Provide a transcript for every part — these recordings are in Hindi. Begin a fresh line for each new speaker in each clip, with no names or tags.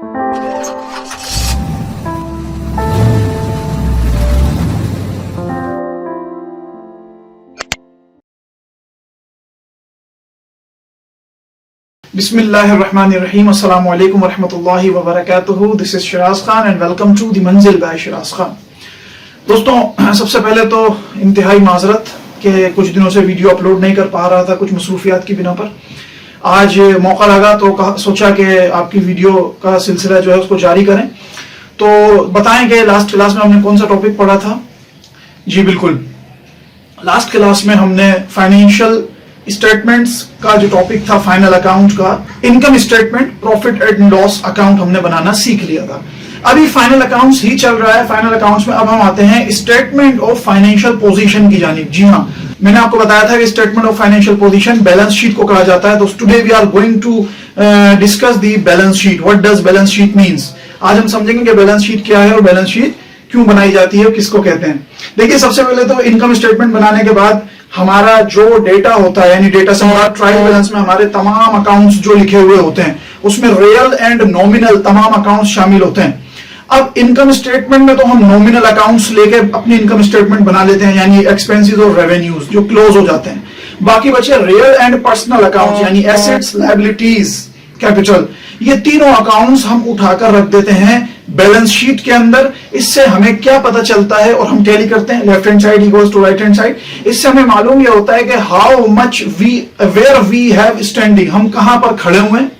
Bismillahirrahmanirrahim. Assalamu alaikum wa rahmatullahi wa barakatuhu. This is Shiraz Khan and welcome to the Manzil by Shiraz Khan. दोस्तों, सबसे पहले तो इंतहाई माजरत कि कुछ दिनों से वीडियो अपलोड नहीं कर पा रहा था, कुछ मसरूफियात की बिना पर। आज मौका लगा तो सोचा कि आपकी वीडियो का सिलसिला जो है उसको जारी करें। तो बताएं कि लास्ट क्लास में हमने कौन सा टॉपिक पढ़ा था। जी बिल्कुल, लास्ट क्लास में हमने फाइनेंशियल स्टेटमेंट्स का जो टॉपिक था, फाइनल अकाउंट का income statement, profit and loss account हमने बनाना सीख लिया था। अभी फाइनल अकाउंट्स ही चल रहा है। फाइनल अकाउंट्स में अब हम आते हैं स्टेटमेंट ऑफ फाइनेंशियल पोजीशन की जानिब। जी हाँ, मैंने आपको बताया था कि statement of financial position balance sheet को कहा जाता है। तो today we are going to discuss the balance sheet. What does balance sheet means. आज हम समझेंगे कि बैलेंस शीट क्या है और बैलेंस शीट क्यों बनाई जाती है और किसको कहते हैं। देखिए, सबसे पहले तो इनकम स्टेटमेंट बनाने के बाद हमारा जो डेटा होता है, यानी डेटा से हमारा ट्रायल बैलेंस में हमारे तमाम अकाउंट्स जो लिखे हुए होते हैं उसमें रियल एंड नॉमिनल तमाम अकाउंट्स शामिल होते हैं। अब इनकम स्टेटमेंट में तो हम नॉमिनल अकाउंट्स लेके अपनी इनकम स्टेटमेंट बना लेते हैं, यानी एक्सपेंसेस और रेवेन्यूज जो क्लोज हो जाते हैं। बाकी बचे रियल एंड पर्सनल अकाउंट्स, यानी एसेट्स, लायबिलिटीज, कैपिटल। ये तीनों अकाउंट्स हम उठाकर रख देते हैं बैलेंस शीट के अंदर। इससे हमें क्या पता चलता है, और हम टैली करते हैं, left hand side equals to right hand side. इससे हमें मालूम यह होता है कि how much where we have standing, हम कहां पर खड़े हुए हैं,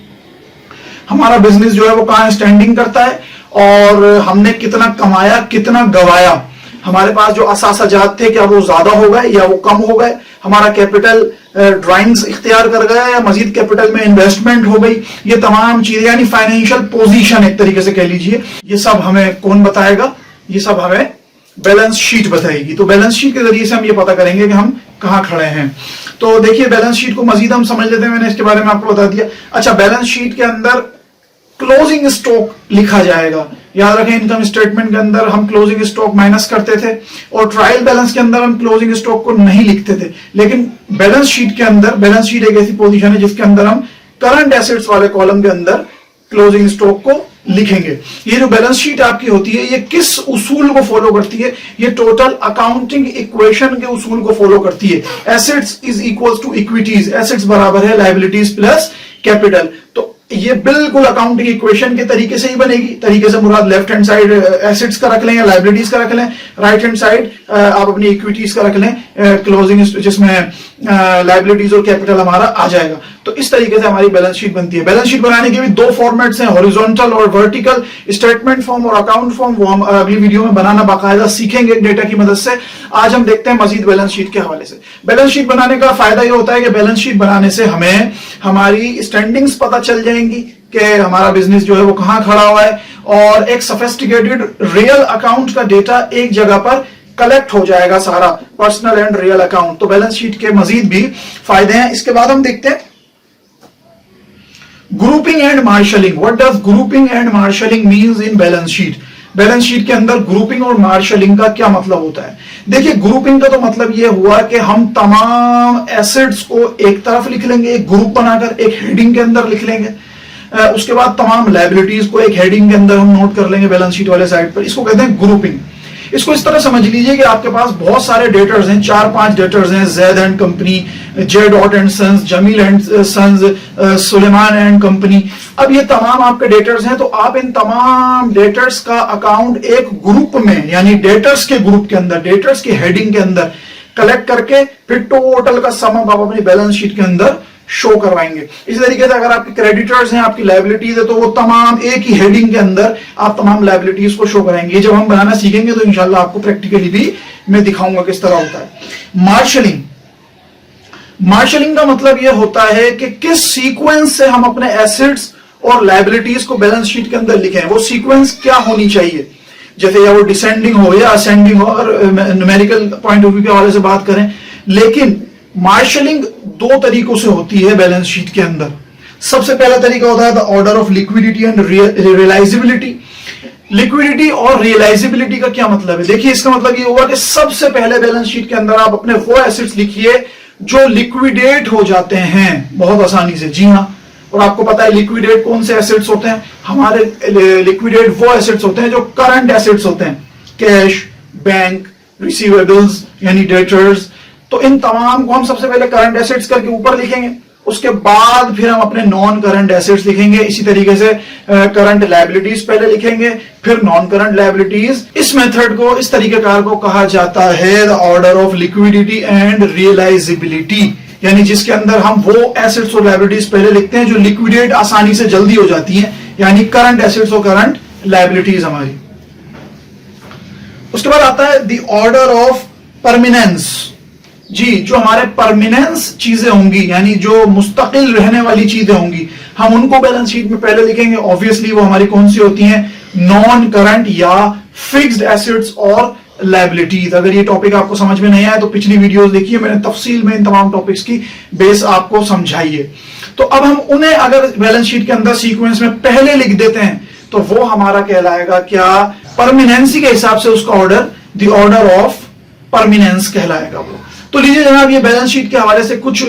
हमारा बिजनेस जो है वो कहां स्टैंडिंग करता है, और हमने कितना कमाया, कितना गवाया, हमारे पास जो असासाजात थे क्या वो ज्यादा हो गए या वो कम हो गए, हमारा कैपिटल ड्राइंग्स इख्तियार कर गया या मजीद कैपिटल में इन्वेस्टमेंट हो गई। ये तमाम चीजें, यानी फाइनेंशियल पोजीशन एक तरीके से कह लीजिए, ये सब हमें कौन बताएगा? ये सब हमें बैलेंस शीट बताएगी। तो बैलेंस शीट के जरिए से हम ये पता करेंगे कि हम कहां खड़े हैं। तो देखिए, बैलेंस शीट को मजीद हम समझ लेते हैं। मैंने इसके बारे में आपको बता दिया। अच्छा, बैलेंस शीट के अंदर क्लोजिंग स्टॉक लिखा जाएगा। याद रखें, इनकम स्टेटमेंट के अंदर हम क्लोजिंग स्टॉक माइनस करते थे और ट्रायल बैलेंस के अंदर हम क्लोजिंग स्टॉक को नहीं लिखते थे। लेकिन बैलेंस शीट के अंदर, बैलेंस शीट एक ऐसी पोजीशन है जिसके अंदर हम करंट एसेट्स वाले कॉलम के अंदर क्लोजिंग स्टॉक को लिखेंगे। ये जो बैलेंस शीट आपकी होती है, ये किस उसूल को फॉलो करती है? ये टोटल अकाउंटिंग इक्वेशन के उसूल को फॉलो करती है। Assets is equals to equities, assets बराबर है लायबिलिटीज प्लस कैपिटल। तो ये बिल्कुल अकाउंटिंग इक्वेशन के तरीके से ही बनेगी। तरीके से मुराद लेफ्ट हैंड साइड एसेट्स का रख लें या लायबिलिटीज का रख लें, राइट हैंड साइड आप अपनी इक्विटीज का रख लें, क्लोजिंग जिसमें लायबिलिटीज और कैपिटल हमारा आ जाएगा। तो इस तरीके से हमारी बैलेंस शीट बनती है। बैलेंस शीट बनाने के भी दो फॉर्मेट्स हैं, हॉरिजॉन्टल और वर्टिकल। स्टेटमेंट फॉर्म और अकाउंट फॉर्म वो हम अगली वीडियो में बनाना बाकायदा सीखेंगे डेटा की मदद से। आज हम देखते हैं मजीद बैलेंस शीट के हवाले से। बैलेंस शीट बनाने का फायदा ये होता है कि बैलेंस शीट बनाने से हमें हमारी स्टैंडिंग्स पता चल जाएंगी कि हमारा बिजनेस जो है वो कहां खड़ा हुआ है, और एक सोफिस्टिकेटेड रियल अकाउंट का डेटा एक जगह पर कलेक्ट हो जाएगा, सारा पर्सनल एंड रियल अकाउंट। तो बैलेंस शीट के मजीद भी फायदे हैं। इसके बाद हम देखते हैं grouping and marshalling. What does grouping and marshalling means in balance sheet. Balance sheet के अंदर ग्रुपिंग और मार्शलिंग का क्या मतलब होता है? देखिए, ग्रुपिंग का तो मतलब यह हुआ कि हम तमाम एसेट्स को एक तरफ लिख लेंगे, एक ग्रुप बनाकर एक हेडिंग के अंदर लिख लेंगे। उसके बाद तमाम लायबिलिटीज को एक हेडिंग के अंदर हम नोट कर लेंगे बैलेंस शीट वाले साइड पर। इसको कहते हैं ग्रुपिंग। इसको इस तरह समझ लीजिए कि आपके पास बहुत सारे डेटर्स हैं, 4-5 डेटर्स हैं, Zaid and company, J dot and sons, Jameel and sons, Suleman and company. अब ये तमाम आपके डेटर्स हैं, तो आप इन तमाम डेटर्स का अकाउंट एक ग्रुप में, यानी डेटर्स के ग्रुप के अंदर, डेटर्स की हेडिंग के अंदर कलेक्ट करके फिर टोटल का सम आप अपनी बैलेंस शीट के अंदर शो करवाएंगे। इसी तरीके से अगर आपकी क्रेडिटर्स हैं, आपकी लायबिलिटीज है, तो वो तमाम एक ही हेडिंग के अंदर आप तमाम लायबिलिटीज को शो कराएंगे। जब हम बनाना सीखेंगे तो इंशाल्लाह आपको प्रैक्टिकली भी मैं दिखाऊंगा किस तरह होता है। मार्शलिंग, मार्शलिंग का मतलब यह होता है कि किस सीक्वेंस से हम अपने एसेट्स और लायबिलिटीज को बैलेंस शीट के अंदर लिखें। वो सीक्वेंस क्या होनी चाहिए, जैसे या वो डिसेंडिंग हो या असेंडिंग हो, और न्यूमेरिकल पॉइंट ऑफ व्यू के हवाले से बात करें। लेकिन मार्शलिंग दो तरीकों से होती है बैलेंस शीट के अंदर। सबसे पहला तरीका होता है the order of liquidity and realisability. Liquidity और रियलाइजेबिलिटी का क्या मतलब है? देखिए, इसका मतलब ये होगा कि सबसे पहले बैलेंस शीट के अंदर आप अपने वो एसेट्स लिखिए जो लिक्विडेट हो जाते हैं बहुत आसानी से। जी हाँ, और आपको पता है लिक्विडेट कौन से एसेट्स होते हैं, हमारे लिक्विडेट वो एसेट्स होते हैं जो करंट एसेट्स होते हैं, कैश, बैंक, रिसीवेबल्स यानी डेटर्स। तो इन तमाम को हम सबसे पहले करंट एसेट्स करके ऊपर लिखेंगे, उसके बाद फिर हम अपने नॉन करंट एसेट्स लिखेंगे। इसी तरीके से करंट लायबिलिटीज पहले लिखेंगे, फिर नॉन करंट लायबिलिटीज। इस मेथड को, इस तरीकेकार को कहा जाता है the order of liquidity and realisability, यानी जिसके अंदर हम वो एसेट्स और लायबिलिटीज पहले लिखते हैं जो लिक्विडेट आसानी से जल्दी हो जाती हैं, यानी करंट एसेट्स और करंट लायबिलिटीज हमारी। उसके बाद आता है द ऑर्डर ऑफ परमिनेंस। जी, जो हमारे परमिनेंस चीजें होंगी, यानी जो मुस्तकिल रहने वाली चीजें होंगी, हम उनको बैलेंस शीट में पहले लिखेंगे। ऑब्वियसली वो हमारी कौन सी होती हैं, नॉन करंट या फिक्स्ड एसेट्स और लायबिलिटीज। अगर ये टॉपिक आपको समझ में नहीं आया तो पिछली वीडियोस देखिए, मैंने तफसील में इन तमाम टॉपिक्स की बेस आपको समझाई है। तो अब हम उन्हें अगर बैलेंस शीट के अंदर सीक्वेंस में पहले लिख देते हैं तो वो हमारा कहलाएगा क्या, परमिनेंसी के हिसाब से उसका ऑर्डर द ऑर्डर ऑफ परमिनेंस कहलाएगा वो। तो लीजिए जनाब, ये बैलेंस शीट के हवाले से कुछ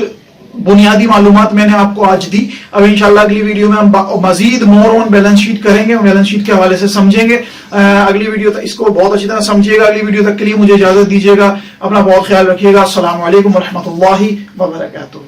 बुनियादी मालूमात मैंने आपको आज दी। अब इंशाल्लाह अगली वीडियो में हम मजीद मोर ऑन बैलेंस शीट करेंगे, बैलेंस शीट के हवाले से समझेंगे। अगली वीडियो तक इसको बहुत अच्छी तरह समझिएगा। अगली वीडियो तक के लिए मुझे इजाजत दीजिएगा। अपना बहुत ख्याल रखिएगा। अस्सलाम वालेकुम व रहमतुल्लाहि व बरकातुहू।